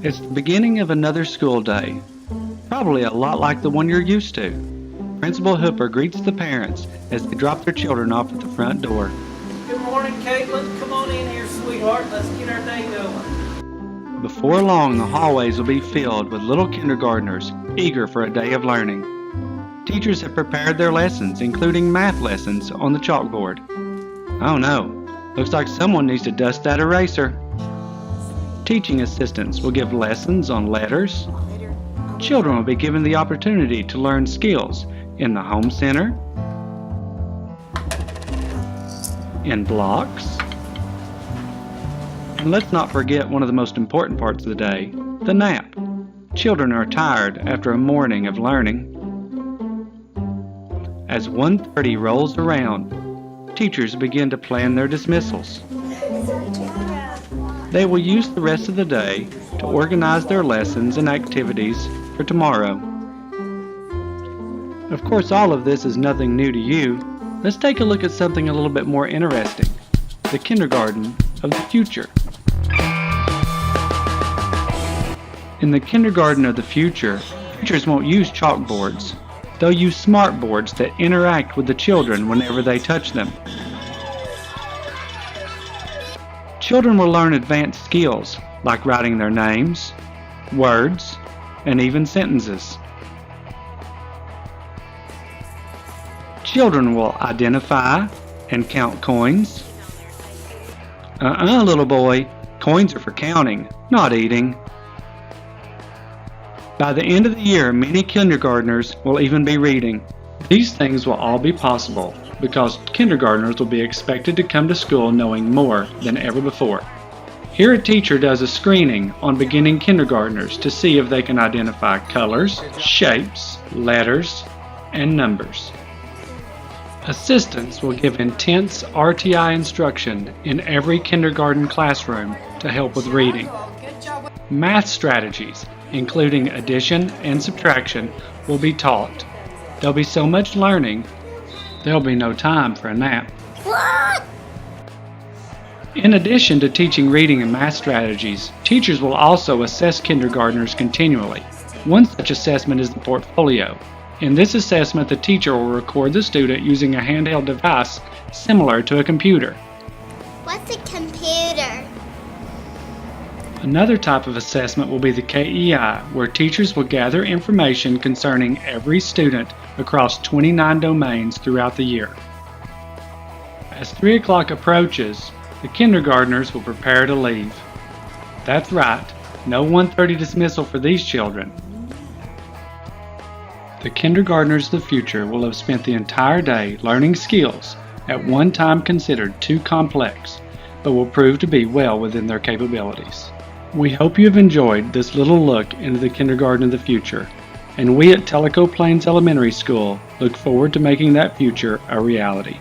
It's the beginning of another school day, probably a lot like the one you're used to. Principal Hooper greets the parents as they drop their children off at the front door. Good morning, Caitlin. Come on in here, sweetheart. Let's get our day going. Before long, the hallways will be filled with little kindergartners eager for a day of learning. Teachers have prepared their lessons, including math lessons, on the chalkboard. Oh no, looks like someone needs to dust that eraser. Teaching assistants will give lessons on letters. Children will be given the opportunity to learn skills in the home center, in blocks, and let's not forget one of the most important parts of the day, the nap. Children are tired after a morning of learning. As 1:30 rolls around, teachers begin to plan their dismissals. They will use the rest of the day to organize their lessons and activities for tomorrow. Of course, all of this is nothing new to you. Let's take a look at something a little bit more interesting, the kindergarten of the future. In the kindergarten of the future, teachers won't use chalkboards. They'll use smart boards that interact with the children whenever they touch them. Children will learn advanced skills like writing their names, words, and even sentences. Children will identify and count coins. Little boy, coins are for counting, not eating. By the end of the year, many kindergartners will even be reading. These things will all be possible because kindergartners will be expected to come to school knowing more than ever before. Here a teacher does a screening on beginning kindergartners to see if they can identify colors, shapes, letters, and numbers. Assistants will give intense RTI instruction in every kindergarten classroom to help with reading. Math strategies, including addition and subtraction, will be taught. There'll be so much learning, there'll be no time for a nap. In addition to teaching reading and math strategies, teachers will also assess kindergartners continually. One such assessment is the portfolio. In this assessment, the teacher will record the student using a handheld device similar to a computer. What's a computer? Another type of assessment will be the KEI, where teachers will gather information concerning every student across 29 domains throughout the year. As 3 o'clock approaches, the kindergartners will prepare to leave. That's right, no 1:30 dismissal for these children. The kindergartners of the future will have spent the entire day learning skills at one time considered too complex, but will prove to be well within their capabilities. We hope you have enjoyed this little look into the kindergarten of the future, and we at Tellico Plains Elementary School look forward to making that future a reality.